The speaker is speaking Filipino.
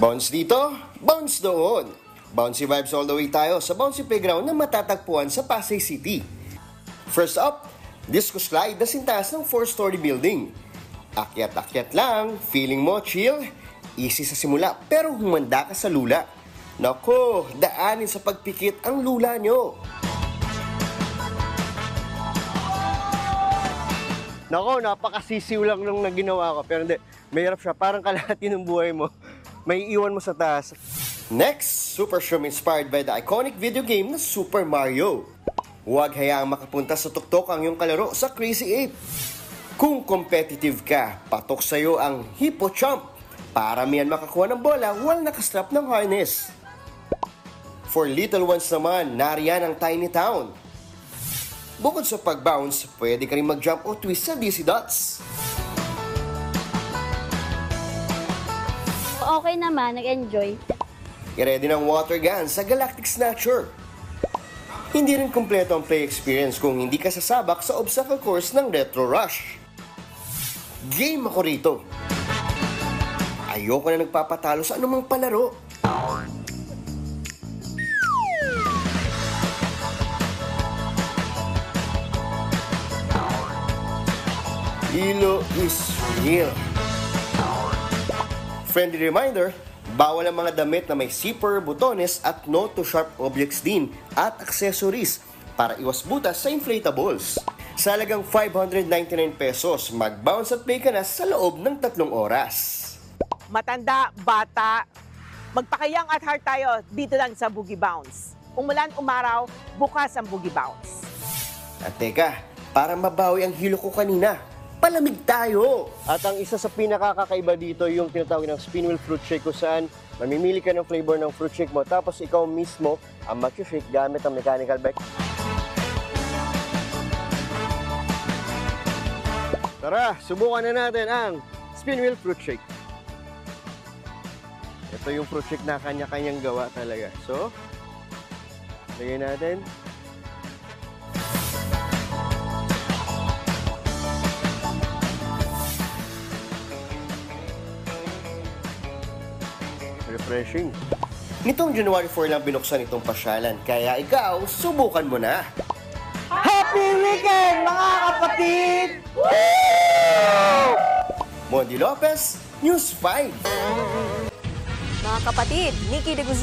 Bounce dito, bounce doon. Bouncy vibes all the way tayo sa bouncy playground na matatagpuan sa Pasay City. First up, disco slide na sintas ng 4-story building. Akyat-akyat lang, feeling mo chill, easy sa simula pero humanda ka sa lula. Nako, daanin sa pagpikit ang lula nyo. Nako, napakasisiw lang nung naginawa ko pero hindi, mahirap siya, parang kalahati ng buhay mo. May iwan mo sa taas. Next, Super Shroom inspired by the iconic video game na Super Mario. Huwag hayaang makapunta sa tuktok ang iyong kalaro sa Crazy 8. Kung competitive ka, patok sa'yo ang Hippo Chomp. Para miyan makakuha ng bola, while nakastrap ng harness. For little ones naman, nariyan ang Tiny Town. Bukod sa pag-bounce, pwede ka rin mag-jump o twist sa DC Dots. Okay naman, nag-enjoy. I-ready ng water gun sa Galactic Snatcher. Hindi rin kumpleto ang play experience kung hindi ka sasabak sa obstacle course ng Retro Rush. Game ako rito. Ayoko na nagpapatalo sa anumang palaro. Hilo is real. Friendly reminder, bawal ang mga damit na may zipper, butones at no to sharp objects din at accessories para iwas butas sa inflatables. Sa halagang 599 pesos, mag-bounce at play ka na sa loob ng 3 oras. Matanda, bata, magpakayang at heart tayo dito lang sa Boogie Bounce. Umulan, umaraw, bukas ang Boogie Bounce. At teka, para mabawi ang hilo ko kanina, palamig tayo! At ang isa sa pinakakakaiba dito yung tinatawag ng spin wheel fruit shake kung saan mamimili ka ng flavor ng fruit shake mo tapos ikaw mismo ang mag-shake gamit ang mechanical bike. Tara, subukan na natin ang spin wheel fruit shake. Ito yung fruit shake na kanya-kanyang gawa talaga. So, lagay natin. Refreshing. Nitong January 4 lang binuksan itong pasyalan, kaya ikaw, subukan mo na. Happy weekend, mga kapatid! Mondi Lopez, News 5. Mga kapatid, Nikki de Guzman.